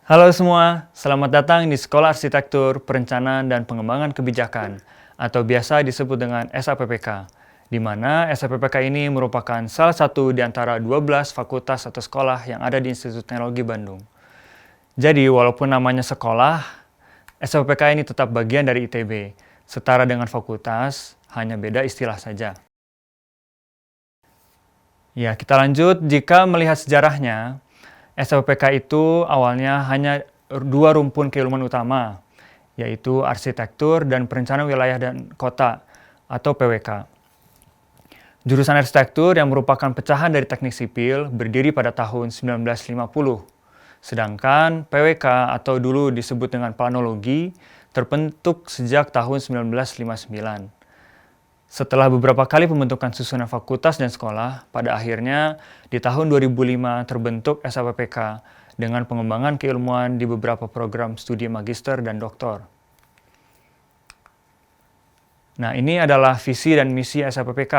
Halo semua, selamat datang di Sekolah Arsitektur, Perencanaan dan Pengembangan Kebijakan, atau biasa disebut dengan SAPPK, di mana SAPPK ini merupakan salah satu di antara 12 fakultas atau sekolah yang ada di Institut Teknologi Bandung. Jadi, walaupun namanya sekolah, SAPPK ini tetap bagian dari ITB, setara dengan fakultas, hanya beda istilah saja. Ya, kita lanjut. Jika melihat sejarahnya, SAPPK itu awalnya hanya dua rumpun keilmuan utama, yaitu Arsitektur dan Perencanaan Wilayah dan Kota, atau PWK. Jurusan Arsitektur yang merupakan pecahan dari Teknik Sipil berdiri pada tahun 1950, sedangkan PWK atau dulu disebut dengan Planologi terbentuk sejak tahun 1959. Setelah beberapa kali pembentukan susunan fakultas dan sekolah, pada akhirnya di tahun 2005 terbentuk SAPPK dengan pengembangan keilmuan di beberapa program studi magister dan doktor. Nah, ini adalah visi dan misi SAPPK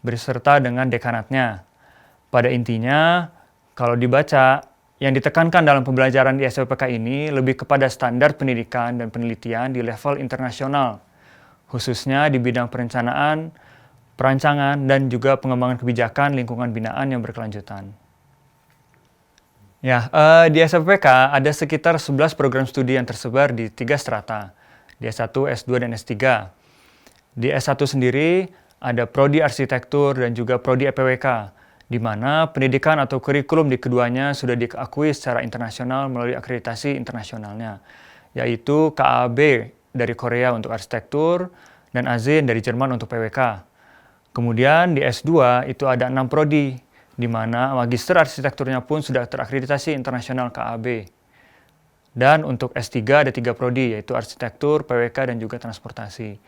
beserta dengan dekanatnya. Pada intinya, kalau dibaca, yang ditekankan dalam pembelajaran di SAPPK ini lebih kepada standar pendidikan dan penelitian di level internasional, khususnya di bidang perencanaan, perancangan, dan juga pengembangan kebijakan lingkungan binaan yang berkelanjutan. Ya, di SAPPK ada sekitar 11 program studi yang tersebar di 3 strata, di S1, S2, dan S3. Di S1 sendiri ada Prodi Arsitektur dan juga Prodi EPWK, di mana pendidikan atau kurikulum di keduanya sudah diakui secara internasional melalui akreditasi internasionalnya, yaitu KAB dari Korea untuk arsitektur, dan AZEN dari Jerman untuk PWK. Kemudian di S2 itu ada 6 prodi, di mana magister arsitekturnya pun sudah terakreditasi internasional KAB. Dan untuk S3 ada 3 prodi, yaitu arsitektur, PWK, dan juga transportasi.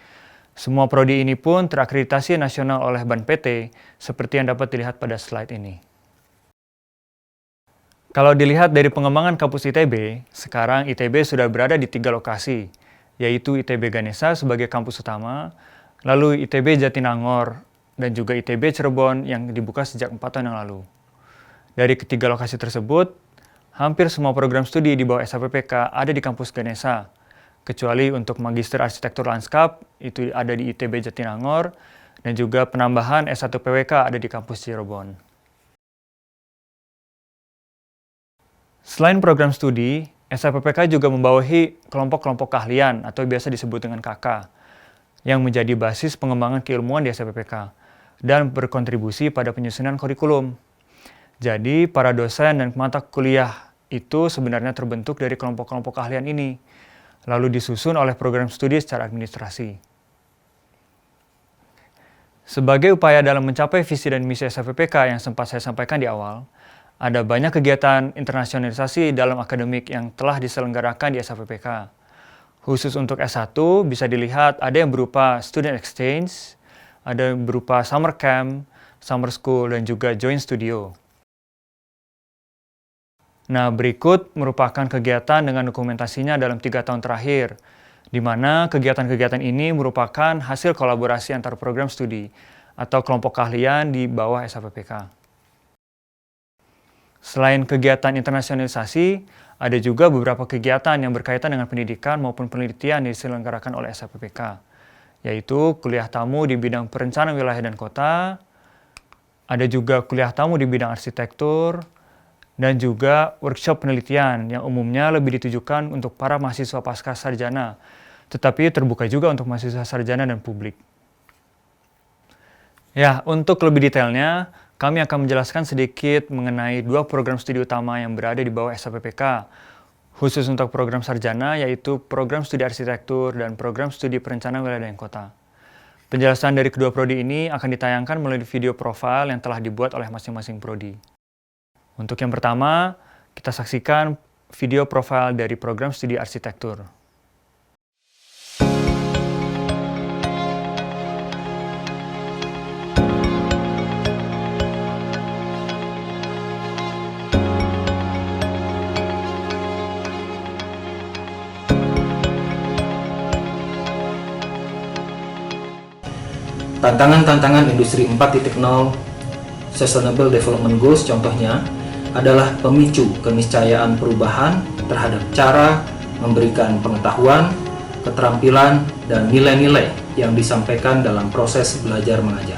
Semua prodi ini pun terakreditasi nasional oleh BAN PT, seperti yang dapat dilihat pada slide ini. Kalau dilihat dari pengembangan kampus ITB, sekarang ITB sudah berada di 3 lokasi, yaitu ITB Ganesha sebagai kampus utama, lalu ITB Jatinangor, dan juga ITB Cirebon yang dibuka sejak 4 tahun yang lalu. Dari ketiga lokasi tersebut, hampir semua program studi di bawah SAPPK ada di kampus Ganesha, kecuali untuk Magister Arsitektur Lanskap, itu ada di ITB Jatinangor, dan juga penambahan S1 PWK ada di kampus Cirebon. Selain program studi, SAPPK juga membawahi kelompok-kelompok keahlian atau biasa disebut dengan KK, yang menjadi basis pengembangan keilmuan di SAPPK dan berkontribusi pada penyusunan kurikulum. Jadi, para dosen dan mata kuliah itu sebenarnya terbentuk dari kelompok-kelompok keahlian ini, lalu disusun oleh program studi secara administrasi. Sebagai upaya dalam mencapai visi dan misi SAPPK yang sempat saya sampaikan di awal, ada banyak kegiatan internasionalisasi dalam akademik yang telah diselenggarakan di SAPPK. Khusus untuk S1 bisa dilihat ada yang berupa student exchange, ada yang berupa summer camp, summer school, dan juga joint studio. Nah, berikut merupakan kegiatan dengan dokumentasinya dalam 3 tahun terakhir, di mana kegiatan-kegiatan ini merupakan hasil kolaborasi antar program studi atau kelompok keahlian di bawah SAPPK. Selain kegiatan internasionalisasi, ada juga beberapa kegiatan yang berkaitan dengan pendidikan maupun penelitian yang diselenggarakan oleh SAPPK, yaitu kuliah tamu di bidang perencanaan wilayah dan kota, ada juga kuliah tamu di bidang arsitektur, dan juga workshop penelitian yang umumnya lebih ditujukan untuk para mahasiswa pasca sarjana, tetapi terbuka juga untuk mahasiswa sarjana dan publik. Ya, untuk lebih detailnya, kami akan menjelaskan sedikit mengenai 2 program studi utama yang berada di bawah SAPPK, khusus untuk program sarjana, yaitu program studi arsitektur dan program studi perencanaan wilayah dan kota. Penjelasan dari kedua prodi ini akan ditayangkan melalui video profil yang telah dibuat oleh masing-masing prodi. Untuk yang pertama, kita saksikan video profil dari program studi arsitektur. Tantangan-tantangan industri 4.0 Sustainable Development Goals contohnya adalah pemicu keniscayaan perubahan terhadap cara memberikan pengetahuan, keterampilan, dan nilai-nilai yang disampaikan dalam proses belajar mengajar.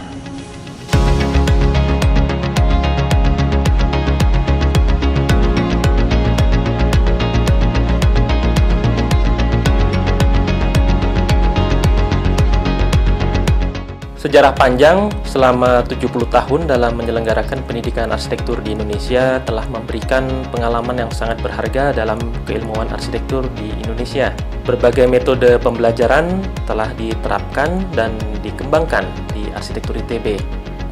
Sejarah panjang selama 70 tahun dalam menyelenggarakan pendidikan arsitektur di Indonesia telah memberikan pengalaman yang sangat berharga dalam keilmuan arsitektur di Indonesia. Berbagai metode pembelajaran telah diterapkan dan dikembangkan di arsitektur ITB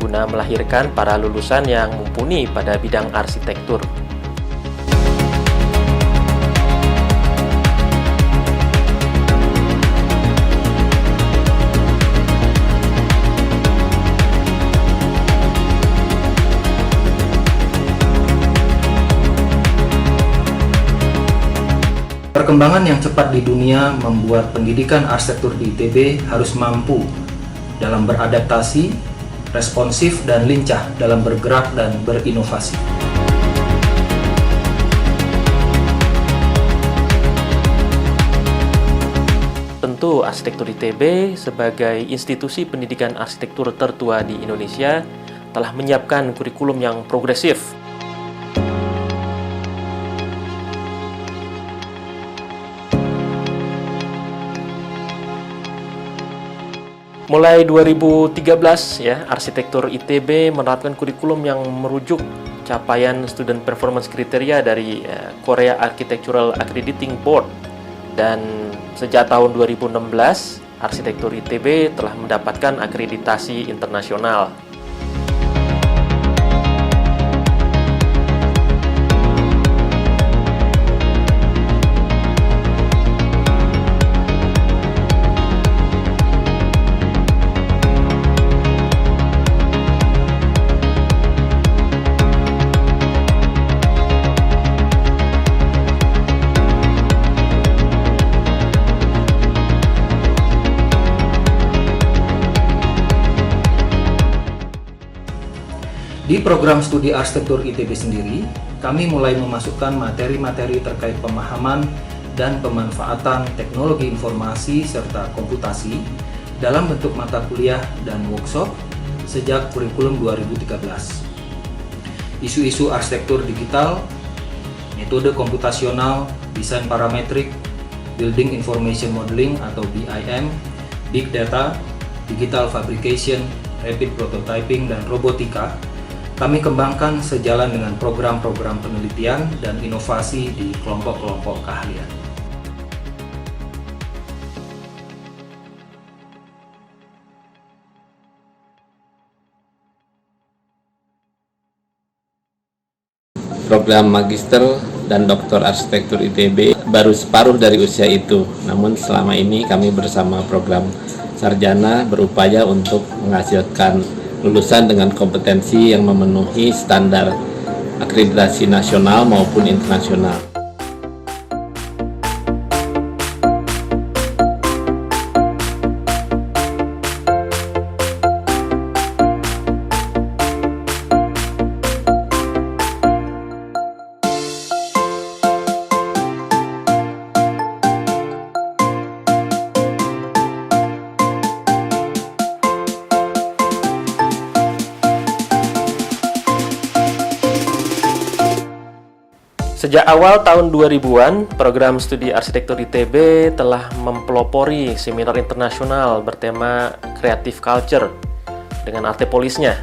guna melahirkan para lulusan yang mumpuni pada bidang arsitektur. Perkembangan yang cepat di dunia membuat pendidikan arsitektur di ITB harus mampu dalam beradaptasi, responsif, dan lincah dalam bergerak dan berinovasi. Tentu arsitektur ITB sebagai institusi pendidikan arsitektur tertua di Indonesia telah menyiapkan kurikulum yang progresif. Mulai 2013 ya, arsitektur ITB menerapkan kurikulum yang merujuk capaian student performance kriteria dari Korea Architectural Accrediting Board, dan sejak tahun 2016 arsitektur ITB telah mendapatkan akreditasi internasional. Di program studi arsitektur ITB sendiri, kami mulai memasukkan materi-materi terkait pemahaman dan pemanfaatan teknologi informasi serta komputasi dalam bentuk mata kuliah dan workshop sejak kurikulum 2013. Isu-isu arsitektur digital, metode komputasional, desain parametrik, Building Information Modeling atau BIM, Big Data, Digital Fabrication, Rapid Prototyping, dan Robotika kami kembangkan sejalan dengan program-program penelitian dan inovasi di kelompok-kelompok keahlian. Program Magister dan Doktor Arsitektur ITB baru separuh dari usia itu. Namun selama ini kami bersama program Sarjana berupaya untuk menghasilkan lulusan dengan kompetensi yang memenuhi standar akreditasi nasional maupun internasional. Sejak awal tahun 2000-an, program studi arsitektur ITB telah mempelopori seminar internasional bertema Creative Culture dengan Artepolisnya,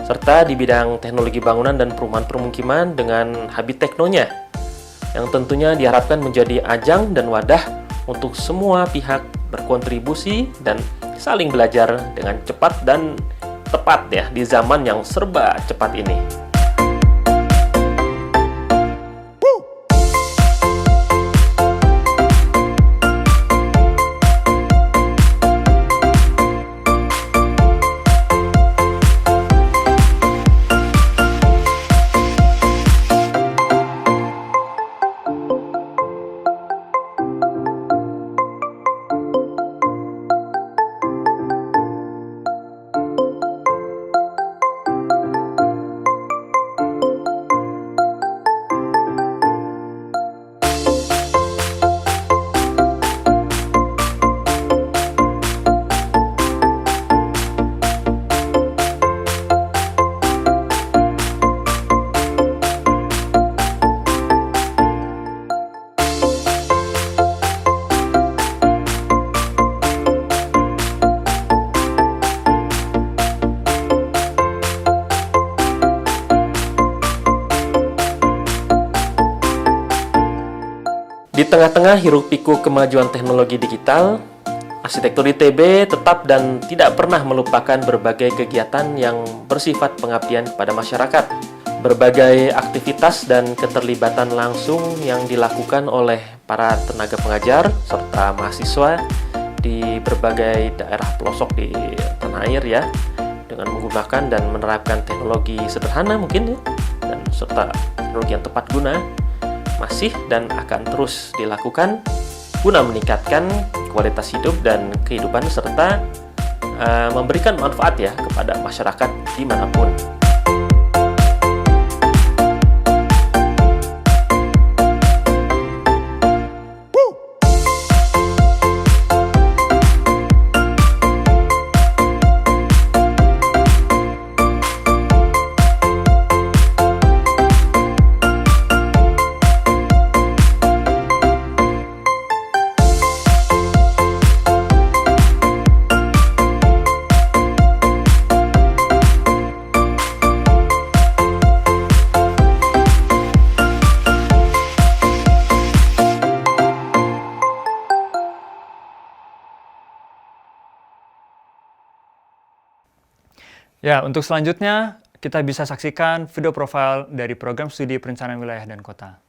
serta di bidang teknologi bangunan dan perumahan permukiman dengan Habiteknonya, yang tentunya diharapkan menjadi ajang dan wadah untuk semua pihak berkontribusi dan saling belajar dengan cepat dan tepat ya di zaman yang serba cepat ini. tengah-tengah hiruk-pikuk kemajuan teknologi digital, arsitektur ITB tetap dan tidak pernah melupakan berbagai kegiatan yang bersifat pengabdian kepada masyarakat. Berbagai aktivitas dan keterlibatan langsung yang dilakukan oleh para tenaga pengajar serta mahasiswa di berbagai daerah pelosok di tanah air ya, dengan menggunakan dan menerapkan teknologi sederhana mungkin ya, dan serta teknologi yang tepat guna, masih dan akan terus dilakukan guna meningkatkan kualitas hidup dan kehidupan serta memberikan manfaat ya kepada masyarakat dimanapun. Ya, untuk selanjutnya kita bisa saksikan video profil dari program studi perencanaan wilayah dan kota.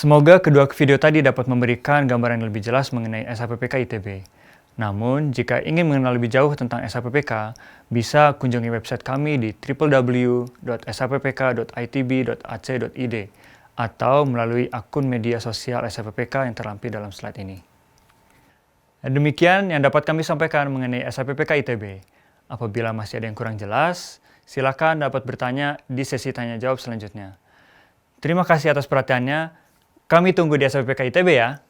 Semoga kedua video tadi dapat memberikan gambaran yang lebih jelas mengenai SHPPK ITB. Namun, jika ingin mengenal lebih jauh tentang SHPPK, bisa kunjungi website kami di www.shppk.itb.ac.id atau melalui akun media sosial SHPPK yang terlampir dalam slide ini. Demikian yang dapat kami sampaikan mengenai SHPPK ITB. Apabila masih ada yang kurang jelas, silakan dapat bertanya di sesi tanya jawab selanjutnya. Terima kasih atas perhatiannya. Kami tunggu di SHPPK ITB ya.